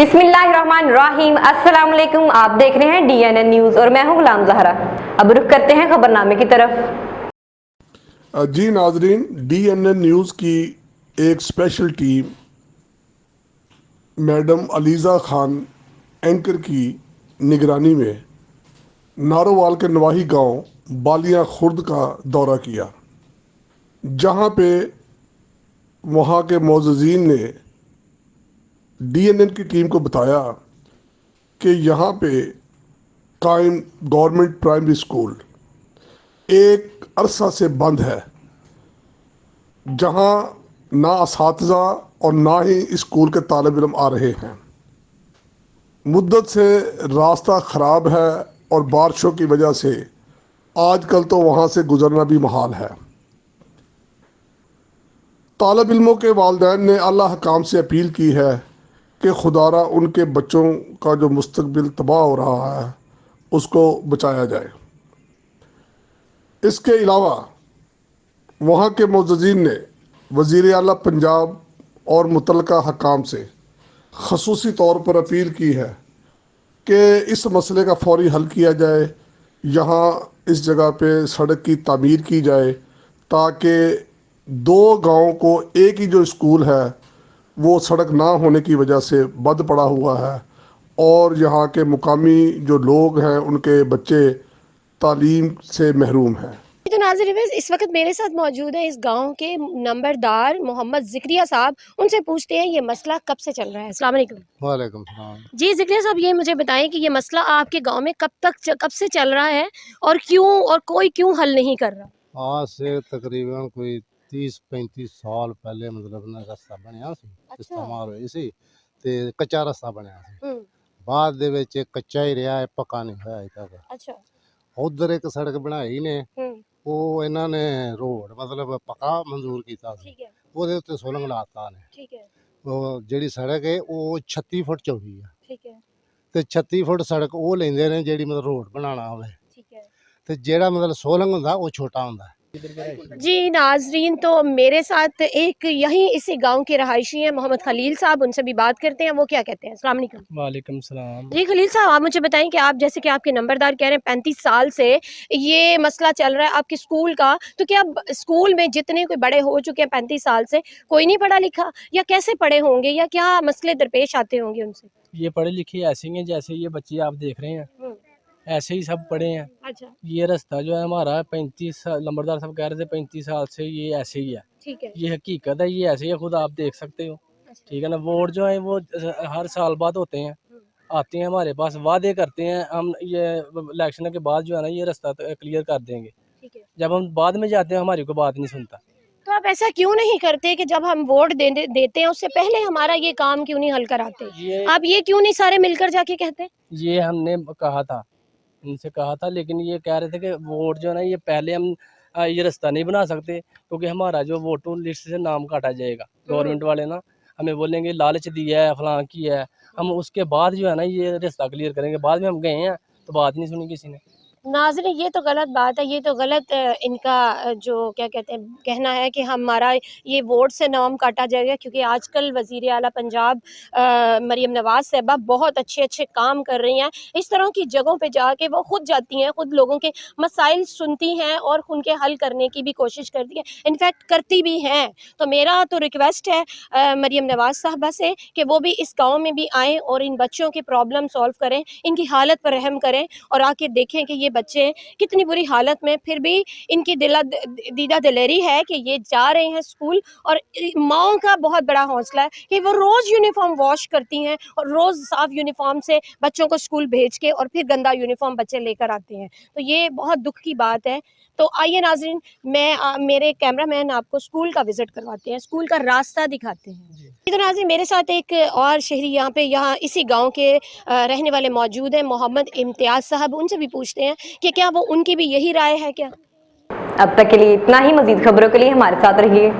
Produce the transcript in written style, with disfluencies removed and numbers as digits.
बिस्मिल्लाहिर्रहमानिर्रहीम। अस्सलाम वालेकुम। आप देख रहे हैं DNN न्यूज़ और मैं हूं गुलाम ज़हरा। अब रुख करते हैं खबरनामे की तरफ। जी नाजरीन, DNN न्यूज़ की एक special team madam Aliza Khan anchor की निगरानी में नारोवाल के नवाही गांव बालियां खुर्द का दौरा किया, जहां पे वहां के मोअज़्ज़िज़ीन ने DNN की टीम को बताया कि यहाँ पे कायम गवर्नमेंट प्राइमरी स्कूल एक अरसा से बंद है, जहाँ ना असातिज़ा और ना ही स्कूल के तालिब इल्म आ रहे हैं। मुद्दत से रास्ता ख़राब है और बारिशों की वजह से आजकल तो वहाँ से गुज़रना भी महाल है। तालिब इल्मों के वालिदैन ने अल्लाह हकाम से अपील की है कि खुदारा उनके बच्चों का जो मुस्तकबिल तबाह हो रहा है उसको बचाया जाए। इसके अलावा वहाँ के मुअज़्ज़िज़ीन ने वज़ीर आला पंजाब और मुतल्लिका हकाम से ख़ुसूसी तौर पर अपील की है कि इस मसले का फौरी हल किया जाए। यहाँ इस जगह पे सड़क की तामीर की जाए ताकि दो गाँव को एक ही जो स्कूल है वो सड़क ना होने की वजह से बंद पड़ा हुआ है और यहाँ के मुकामी जो लोग हैं उनके बच्चे तालीम से महरूम हैं। तो नाज़रीन, इस वक्त मेरे साथ मौजूद है इस गांव के नंबरदार मोहम्मद ज़िक्रिया साहब। उनसे पूछते हैं ये मसला कब से चल रहा है। अस्सलाम वालेकुम। वालेकुम सलाम। जी ज़िक्रिया साहब, ये मुझे बताएं कि ये मसला आपके गांव में कब से चल रहा है और क्यों, और कोई क्यों हल नहीं कर रहा? आज से तकरीबन कोई 30-35 साल पहले मतलब ना रस्ता बनया सी, इस्तेमाल होई सी ते कच्चा रस्ता बनया सी। बाद दे विच कच्चा ही रहा है, पक्का नहीं होया अजे तक। अच्छा। उधर एक सड़क बनाई ने, ਉਹ ਇਹਨਾਂ ਨੇ ਰੋਡ ਮਤਲਬ ਪੱਕਾ ਮਨਜ਼ੂਰ ਕੀਤਾ ਸੀ। ठीक है। ਉਹਦੇ ਉੱਤੇ ਸੁਲੰਗ ਲਾਤਾ ਨੇ। ठीक है। ਉਹ ਜਿਹੜੀ ਸੜਕ ਹੈ ਉਹ 36 ਫੁੱਟ ਚੌੜੀ ਆ ठीक है। ਤੇ 36 ਫੁੱਟ ਸੜਕ ਉਹ ਲੈਂਦੇ ਨੇ ਜਿਹੜੀ ਮਤਲਬ ਰੋਡ ਬਣਾਉਣਾ ਹੋਵੇ, ठीक है। ਤੇ ਜਿਹੜਾ ਮਤਲਬ सोलंग ਹੁੰਦਾ ਉਹ ਛੋਟਾ ਹੁੰਦਾ। जी नाजरीन, तो मेरे साथ एक यहीं इसी गांव के रहायशी हैं मोहम्मद खलील साहब। उनसे भी बात करते हैं, वो क्या कहते हैं। अस्सलाम वालेकुम। वालेकुम सलाम। जी खलील साहब, आप मुझे बताएं कि आप जैसे कि आपके नंबरदार कह रहे हैं 35 साल से ये मसला चल रहा है आपके स्कूल का, तो क्या स्कूल में जितने कोई बड़े हो चुके हैं 35 साल से कोई नहीं पढ़ा लिखा, या कैसे पढ़े होंगे, या क्या मसले दरपेश आते होंगे उनसे? ये पढ़े लिखे ऐसे ही हैं जैसे ये बच्चे आप देख रहे हैं, ऐसे ही सब पढ़े हैं। अच्छा। ये रास्ता जो है हमारा 35 साल, नंबरदार साहब कह रहे थे 35 साल से ये ऐसे ही है। ठीक है। ये हकीकत है, ये ऐसे ही है, खुद आप देख सकते हो। ठीक है ना। वोट जो है वो हर साल बाद होते हैं, आते हैं हमारे पास, वादे करते हैं हम ये इलेक्शन के बाद जो है ना ये रास्ता क्लियर कर देंगे। ठीक है। जब हम बाद में जाते हैं हमारी कोई बात नहीं सुनता। तो आप ऐसा क्यों नहीं करते कि जब हम वोट देते हैं उससे पहले हमारा ये काम क्यों नहीं हल कराते? आप ये क्यों नहीं सारे मिलकर जाके कहते? ये हमने कहा था, इनसे कहा था, लेकिन ये कह रहे थे कि वोट जो है ना ये पहले हम ये रास्ता नहीं बना सकते क्योंकि हमारा जो वोटर लिस्ट से नाम काटा जाएगा। गवर्नमेंट वाले ना हमें बोलेंगे लालच दिया है, फलां किया है, हम उसके बाद जो है ना ये रास्ता क्लियर करेंगे। बाद में हम गए हैं तो बात नहीं सुनी किसी ने। नाज़रीन, ये तो गलत बात है, ये तो गलत इनका जो क्या कहते हैं कहना है कि हमारा ये वोट से नाम काटा जाएगा, क्योंकि आजकल वज़ीर आला पंजाब मरीम नवाज़ साहिबा बहुत अच्छे अच्छे काम कर रही हैं। इस तरह की जगहों पे जाके वो खुद जाती हैं, खुद लोगों के मसाइल सुनती हैं और उनके हल करने की भी कोशिश करती हैं, इनफैक्ट करती भी हैं। तो मेरा तो रिक्वेस्ट है मरीम नवाज़ साहिबा से कि वो भी इस गाँव में भी आएँ और इन बच्चों की प्रॉब्लम सॉल्व करें, इनकी हालत पर रहम करें और आके देखें कि ये बच्चे कितनी बुरी हालत में, फिर भी इनकी दीदा दिलेरी है कि ये जा रहे हैं स्कूल। और माओं का बहुत बड़ा हौसला है कि वो रोज़ यूनिफॉर्म वॉश करती हैं और रोज़ साफ़ यूनिफॉर्म से बच्चों को स्कूल भेज के और फिर गंदा यूनिफॉर्म बच्चे लेकर आते हैं। तो ये बहुत दुख की बात है। तो आइए नाज़रीन, मेरे कैमरामैन आपको स्कूल का विज़िट करवाते हैं, स्कूल का रास्ता दिखाते हैं। तो नाज़रीन, मेरे साथ एक और शहरी यहाँ इसी गाँव के रहने वाले मौजूद हैं, मोहम्मद इम्तियाज़ साहब। उनसे भी पूछते हैं कि क्या वो उनकी भी यही राय है क्या? अब तक के लिए इतना ही। मज़ीद खबरों के लिए हमारे साथ रहिए।